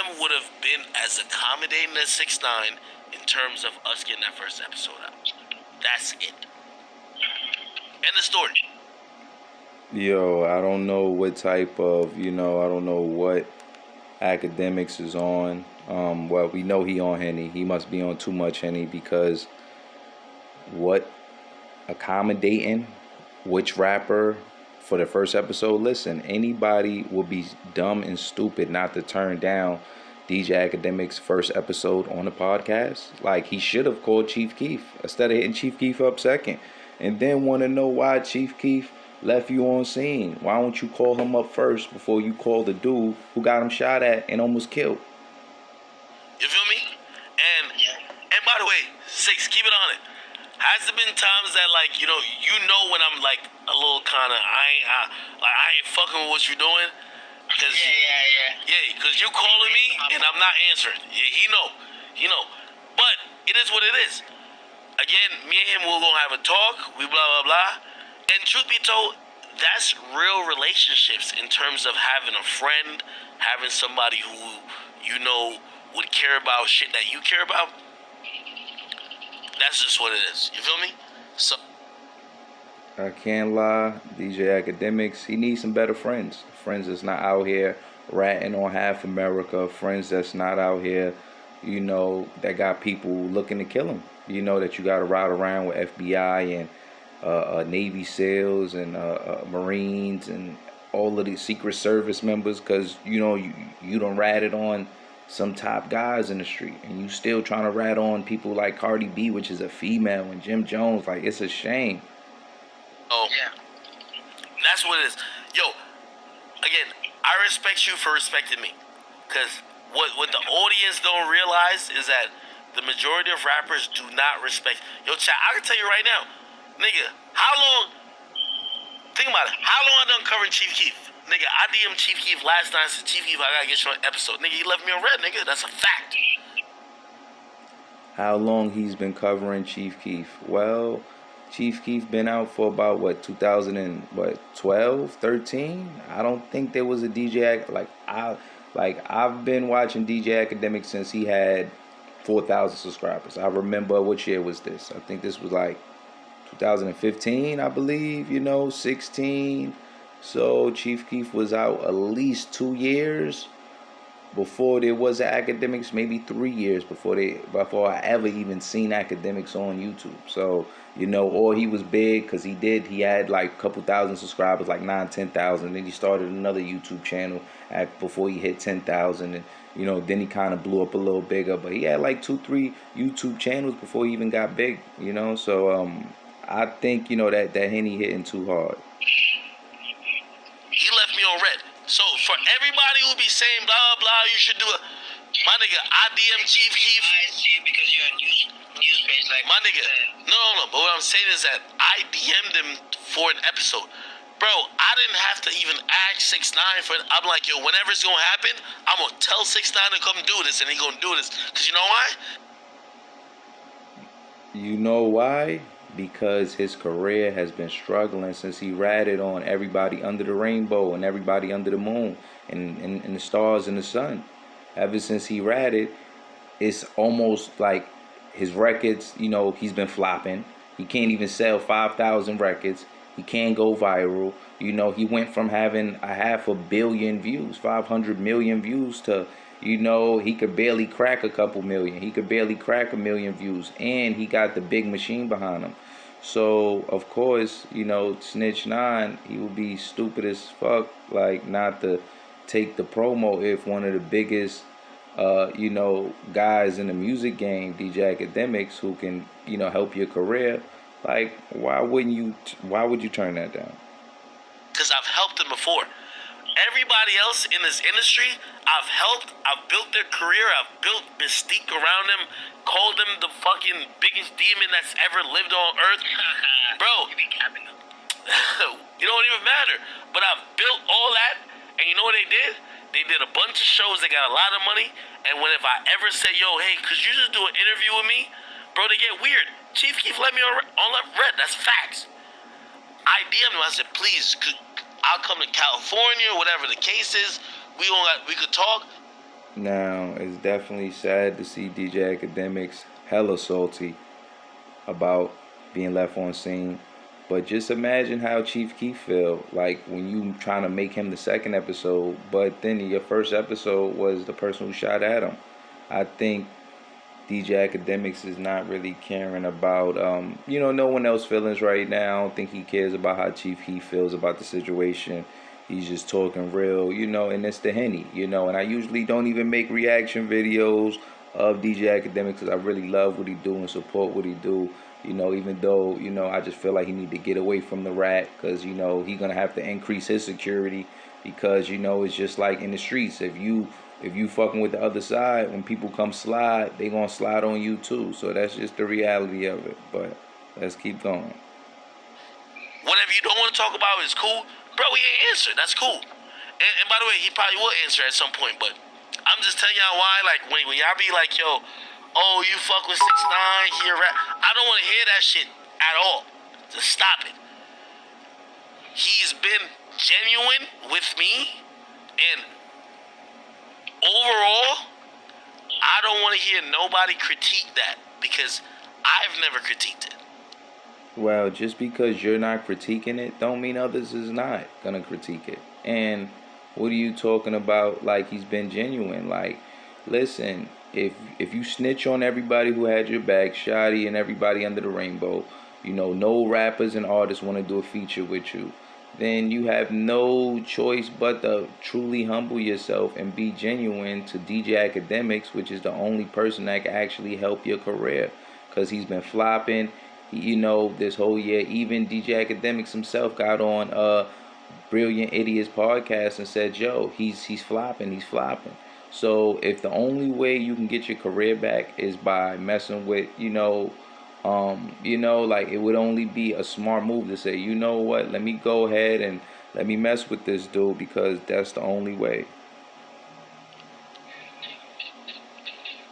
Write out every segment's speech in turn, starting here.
them would have been as accommodating as 6ix9ine in terms of us getting that first episode out. That's it. End of story. Yo, I don't know what type of, I don't know what AKADEMIKS is on. Well, we know he on Henny. He must be on too much Henny because what accommodating which rapper for the first episode? Listen, anybody would be dumb and stupid not to turn down DJ AKADEMIKS' first episode on the podcast. Like, he should have called Chief Keef instead of hitting Chief Keef up second. And then want to know why Chief Keef left you on scene. Why don't you call him up first before you call the dude who got him shot at and almost killed? You feel me? And by the way, 6, keep it on it. Has there been times that, like, you know when I'm like a little kind of I ain't fucking with what you're doing? Cause because you calling me and I'm not answering. Yeah, he know. But it is what it is. Again, me and him, we're gonna have a talk. We blah blah blah. And truth be told, that's real relationships in terms of having a friend, having somebody who would care about shit that you care about. That's just what it is. You feel me? So I can't lie, DJ AKADEMIKS, he needs some better friends. Friends that's not out here ratting on half America. Friends that's not out here, that got people looking to kill him. That you got to ride around with FBI and Navy SEALs and Marines and all of these Secret Service members because, you done ratted on some top guys in the street, and you still trying to rat on people like Cardi B, which is a female, and Jim Jones. Like, it's a shame. Oh, yeah. That's what it is. Yo, again, I respect you for respecting me, because what the audience don't realize is that the majority of rappers do not respect. Yo, chat, I can tell you right now, nigga, think about it, how long I done covering Chief Keef? Nigga, I DM'd Chief Keef last night. I said, Chief Keef, I gotta get you on an episode. Nigga, he left me on red, nigga. That's a fact. How long he's been covering Chief Keef? Well, Chief Keef been out for about 2012, 13. I don't think there was a DJ I've been watching DJ AKADEMIKS since he had 4,000 subscribers. I remember what year was this. I think this was like 2015, I believe. 16. So Chief Keef was out at least 2 years before there was an AKADEMIKS, maybe 3 years before I ever even seen AKADEMIKS on YouTube. So, or he was big because he had like a couple thousand subscribers, like 9,000-10,000. Then he started another YouTube channel before he hit 10,000. And, then he kind of blew up a little bigger. But he had like 2-3 YouTube channels before he even got big, So I think, that Henny hitting too hard. He left me on red. So for everybody who be saying blah blah, you should do it. My nigga, I DM Chief Keef. I see it because you're a news page like my nigga. No. But what I'm saying is that I DM'd him for an episode. Bro, I didn't have to even ask 6ix9ine for it. I'm like, yo, whenever it's gonna happen, I'm gonna tell 6ix9ine to come do this, and he gonna do this. Cause you know why? You know why? Because his career has been struggling since he ratted on everybody under the rainbow and everybody under the moon and the stars and the sun. Ever since he ratted, it's almost like his records, he's been flopping. He can't even sell 5,000 records. He can't go viral. He went from having 500 million views, 500 million views to, he could barely crack a couple million. He could barely crack 1 million views. And he got the big machine behind him. So, of course, Snitch 9, he would be stupid as fuck, like, not to take the promo if one of the biggest, guys in the music game, DJ AKADEMIKS, who can, help your career. Like, why would you turn that down? Because I've helped him before. Everybody else in this industry, I've helped. I've built their career. I've built mystique around them. Called them the fucking biggest demon that's ever lived on earth. Bro, you be capping them. You don't even matter. But I've built all that, and you know what they did? They did a bunch of shows. They got a lot of money. And if I ever say, yo, hey, could you just do an interview with me? Bro, they get weird. Chief Keef let me on red. That's facts. I DM'd him. I said, please, I'll come to California, whatever the case is. We could talk. Now, it's definitely sad to see DJ Academics hella salty about being left on scene. But just imagine how Chief Keef feel like when you trying to make him the second episode, but then your first episode was the person who shot at him. I think DJ Academics is not really caring about no one else feelings right now. I don't think he cares about how Chief Keef feels about the situation. He's just talking real, and it's the Henny, and I usually don't even make reaction videos of DJ Academics because I really love what he do and support what he do. Even though, I just feel like he need to get away from the rat because, he gonna have to increase his security because, it's just like in the streets. If you fucking with the other side, when people come slide, they gonna slide on you too. So that's just the reality of it. But let's keep going. Whatever you don't want to talk about is cool. Bro, he ain't answered. That's cool. And by the way, he probably will answer at some point, but I'm just telling y'all why, like, when y'all be like, yo, oh, you fuck with 6ix9ine, he a rap. I don't want to hear that shit at all. Just stop it. He's been genuine with me, and overall, I don't want to hear nobody critique that because I've never critiqued it. Well, just because you're not critiquing it, don't mean others is not gonna critique it. And what are you talking about? Like he's been genuine. Like, listen, if you snitch on everybody who had your back, Shotty and everybody under the rainbow, no rappers and artists want to do a feature with you, then you have no choice but to truly humble yourself and be genuine to DJ Academics, which is the only person that can actually help your career, because he's been flopping. This whole year. Even DJ Academics himself got on Brilliant Idiots podcast and said, yo, he's flopping. So if the only way you can get your career back is by messing with, like it would only be a smart move to say, you know what, let me go ahead and let me mess with this dude because that's the only way.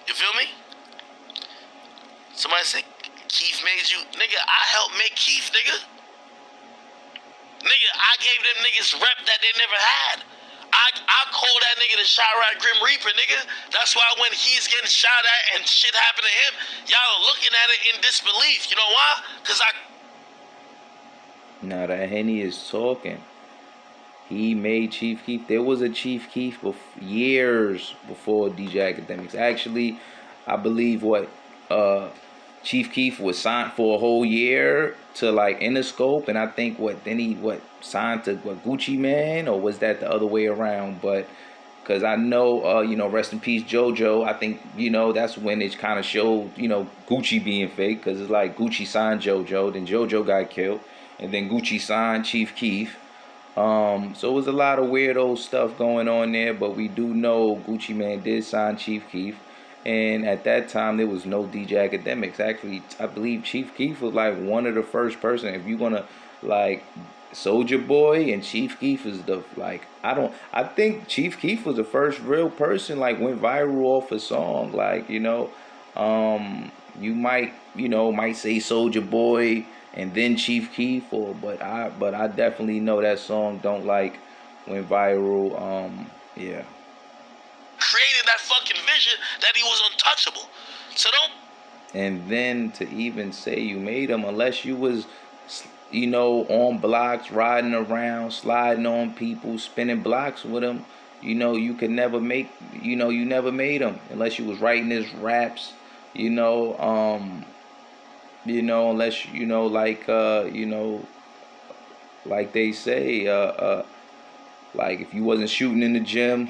You feel me? Somebody say, Keef made you. Nigga, I helped make Keef, nigga. Nigga, I gave them niggas rep that they never had. I call that nigga the Chirac Grim Reaper, nigga. That's why when he's getting shot at and shit happened to him, y'all are looking at it in disbelief. You know why? Because Now that Henny is talking. He made Chief Keef. There was a Chief Keef years before DJ Academics. Actually, I believe Chief Keef was signed for a whole year to like Interscope, and I think he signed to Gucci Man, or was that the other way around? But because I know rest in peace JoJo. I think that's when it kind of showed Gucci being fake, because it's like Gucci signed JoJo, then JoJo got killed, and then Gucci signed Chief Keef. So it was a lot of weirdo stuff going on there, but we do know Gucci Man did sign Chief Keef. And at that time, there was no DJ Academics. Actually, I believe Chief Keef was like one of the first person. If you're gonna like Soulja Boy and Chief Keef is I think Chief Keef was the first real person like went viral off a song. Like, you might say Soulja Boy and then Chief Keef, but I definitely know that song went viral. Yeah. created that fucking vision that he was untouchable. So don't. And then to even say you made him, unless you was, on blocks, riding around, sliding on people, spinning blocks with him, you could never make, you never made him unless you was writing his raps, unless, like they say, like if you wasn't shooting in the gym,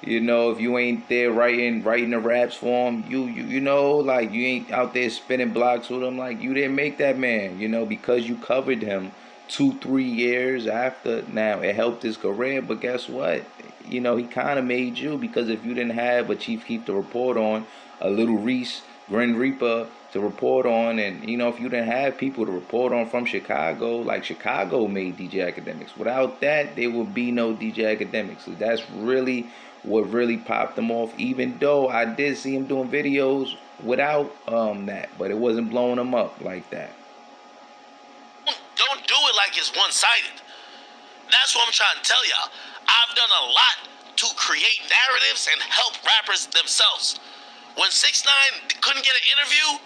if you ain't there writing the raps for him, you ain't out there spinning blocks with him, like you didn't make that man, because you covered him 2-3 years after. Now it helped his career, but guess what? He kind of made you, because if you didn't have a Chief Keef to report on, a Little Reese, Grim Reaper to report on, and if you didn't have people to report on from Chicago, like Chicago made DJ Academics. Without that, there would be no DJ Academics. So that's really what really popped him off, even though I did see him doing videos without that, but it wasn't blowing him up like that. Don't do it like it's one-sided. That's what I'm trying to tell y'all. I've done a lot to create narratives and help rappers themselves. When 6ix9ine couldn't get an interview,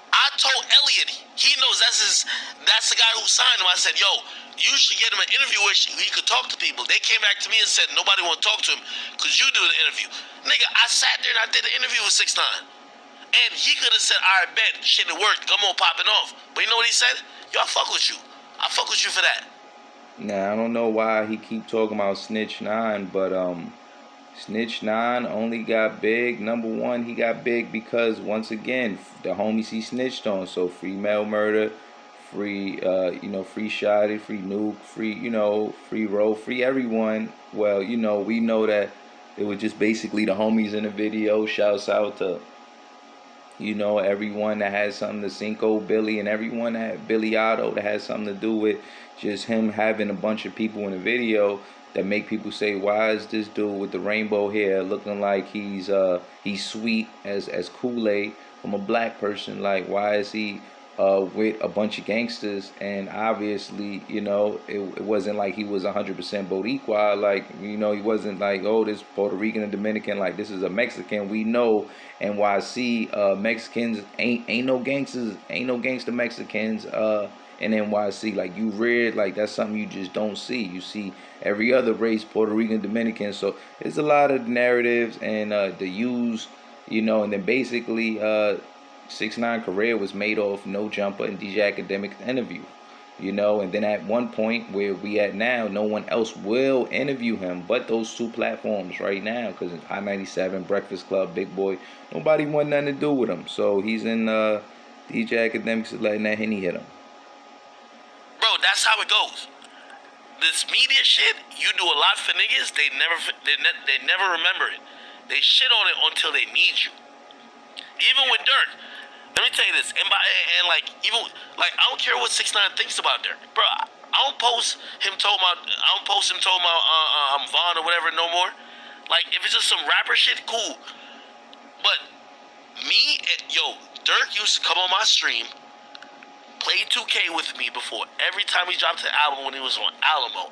I told Elliot, he knows that's the guy who signed him. I said, yo, you should get him an interview where he could talk to people. They came back to me and said nobody want to talk to him because you do the interview. Nigga, I sat there and I did an interview with 6ix9ine. And he could have said, all right, bet, shit, it worked. Come on, popping off. But you know what he said? Yo, I fuck with you. I fuck with you for that. Now I don't know why he keep talking about Snitch 9, but Snitch 9 only got big. Number one, he got big because once again, the homies he snitched on. So free Mel Murder, free free Shotty, free Nuke, free free Roll, free everyone. Well, we know that it was just basically the homies in the video. Shouts out to everyone that has something to Cinco, Billy, and everyone that Billy Otto that has something to do with just him having a bunch of people in the video that make people say, why is this dude with the rainbow hair looking like he's sweet as Kool-Aid from a black person? Like, why is he with a bunch of gangsters? And obviously, it wasn't like he was 100% Boricua. Like, he wasn't like, oh, this Puerto Rican and Dominican. Like, this is a Mexican. We know NYC Mexicans ain't no gangsters, ain't no gangster Mexicans in NYC. Like, you read, like, that's something you just don't see. You see every other race, Puerto Rican, Dominican. So there's a lot of narratives and the use, and then basically 6ix9ine career was made off No Jumper and DJ Akademiks interview. And then at one point where we at now, no one else will interview him but those two platforms right now, because I-97, Breakfast Club, Big Boy, nobody want nothing to do with him. So he's in DJ Akademiks is letting that Henny hit him. Bro, that's how it goes. This media shit, you do a lot for niggas, they never remember it. They shit on it until they need you. Even with Dirk, let me tell you this, and like even like I don't care what 6ix9ine thinks about Dirk, bro. I don't post him talking about I'm Vaughn or whatever no more. Like, if it's just some rapper shit, cool. But me, Dirk used to come on my stream, play 2K with me before every time he dropped an album when he was on Alamo.